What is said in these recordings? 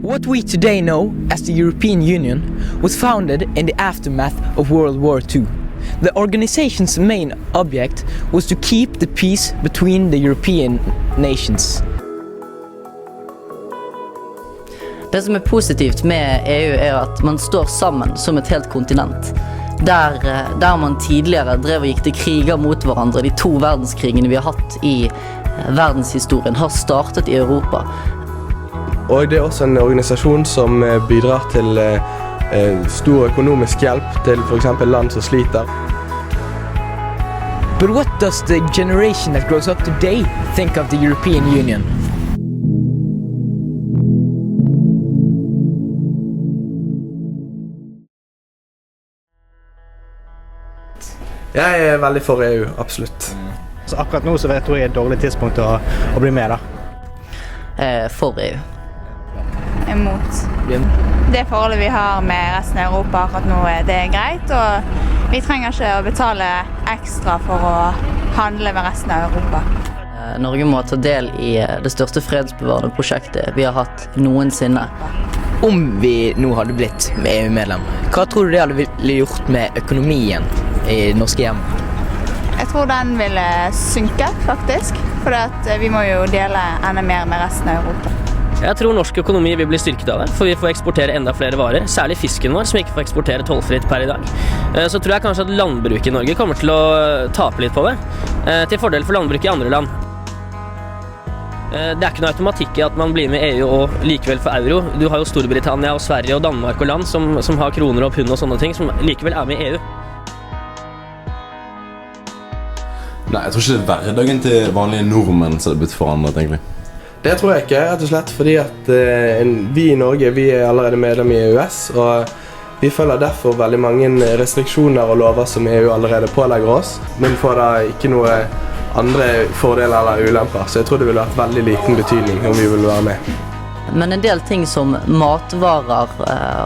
What we today know as the European Union was founded in the aftermath of World War II. The organization's main object was to keep the peace between the European nations. Det som positivt med EU at man står sammen som et helt kontinent. Der man tidligere drev og gikk til kriger mot hverandre, de 2 verdenskrigene vi har hatt i verdenshistorien har startet i Europa. Og det også en organisasjon som bidrar til stor økonomisk hjelp til for eksempel land som sliter. But what does the generation that grows up today think of the European Union? Jeg veldig for EU, absolutt. Så akkurat nå så tror jeg det et dårlig tidspunkt å bli med da. For EU. Imot. Det forholdet vi har med resten av Europa akkurat nå, det greit, og vi trenger ikke å betale ekstra for å handle med resten av Europa. Norge må ta del i det største fredsbevarende prosjektet vi har hatt noensinne. Om vi nå hadde blitt med EU-medlem, hva tror du det hadde gjort med økonomien i norske hjem? Jeg tror den ville synke, faktisk, for vi må jo dele enda mer med resten av Europa. Jeg tror norsk økonomi vil bli styrket av det, for vi får eksportere enda flere varer, særlig fisken vår, som vi ikke får eksportere tollfritt per i dag. Så tror jeg kanskje at landbruket i Norge kommer til å tape litt på det, til fordel for landbruket i andre land. Det ikke noe automatikk i at man blir med i EU og likevel for euro. Du har jo Storbritannia og Sverige og Danmark og land som har kroner og pund og sånne ting, som likevel med i EU. Nei, jeg tror ikke det hverdagen til vanlige nordmenn som det blitt forandret, egentlig. Det tror jeg ikke, rett og slett, fordi at vi i Norge, vi allerede medlem i EØS, og vi følger derfor veldig mange restriksjoner og lover som EU allerede pålegger oss, men får da ikke noe andre fordeler eller ulemper, så jeg tror det ville vært veldig liten betydning om vi ville være med. Men en del ting som matvarer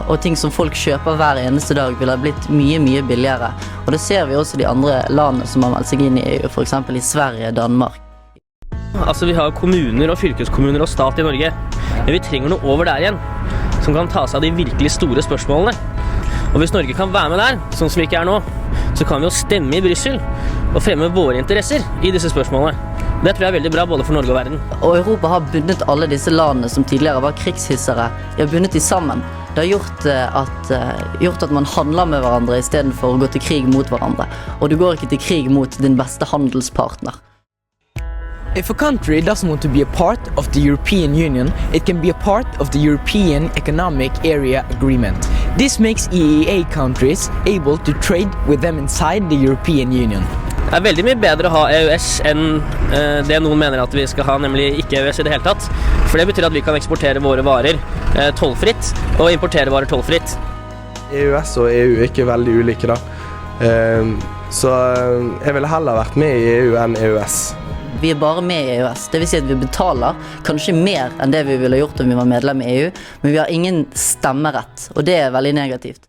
og ting som folk kjøper hver eneste dag vil ha blitt mye billigere. Og det ser vi også i de andre landene som har meldt seg inn i EU, for eksempel i Sverige og Danmark. Altså vi har kommuner og fylkeskommuner og stat i Norge, men vi trenger noe over der igjen, som kan ta seg av de virkelig store spørsmålene. Og hvis Norge kan være med der, sånn som vi ikke nå, så kan vi jo stemme i Brussel og fremme våre interesser i disse spørsmålene. Det tror jeg veldig bra både for Norge og verden. Og Europa har bundet alle disse landene som tidligere var krigshissere. De har bundet de sammen. Det har gjort at man handler med hverandre i stedet for å gå til krig mot hverandre. Og du går ikke til krig mot din beste handelspartner. If a country doesn't want to be a part of the European Union, it can be a part of the European Economic Area Agreement. This makes EEA countries able to trade with them inside the European Union. Det veldig mye bedre å ha EØS enn det noen mener at vi skal ha, nemlig ikke EØS i det hele tatt. For det betyr at vi kan eksportere våre varer tollfritt og importere varer tollfritt. EØS og EU ikke veldig ulike da. Så jeg ville heller vært med i EU enn EØS. Vi bare med i EØS, det vil si at vi betaler kanskje mer enn det vi ville gjort om vi var medlem i EU, men vi har ingen stemmerett, og det veldig negativt.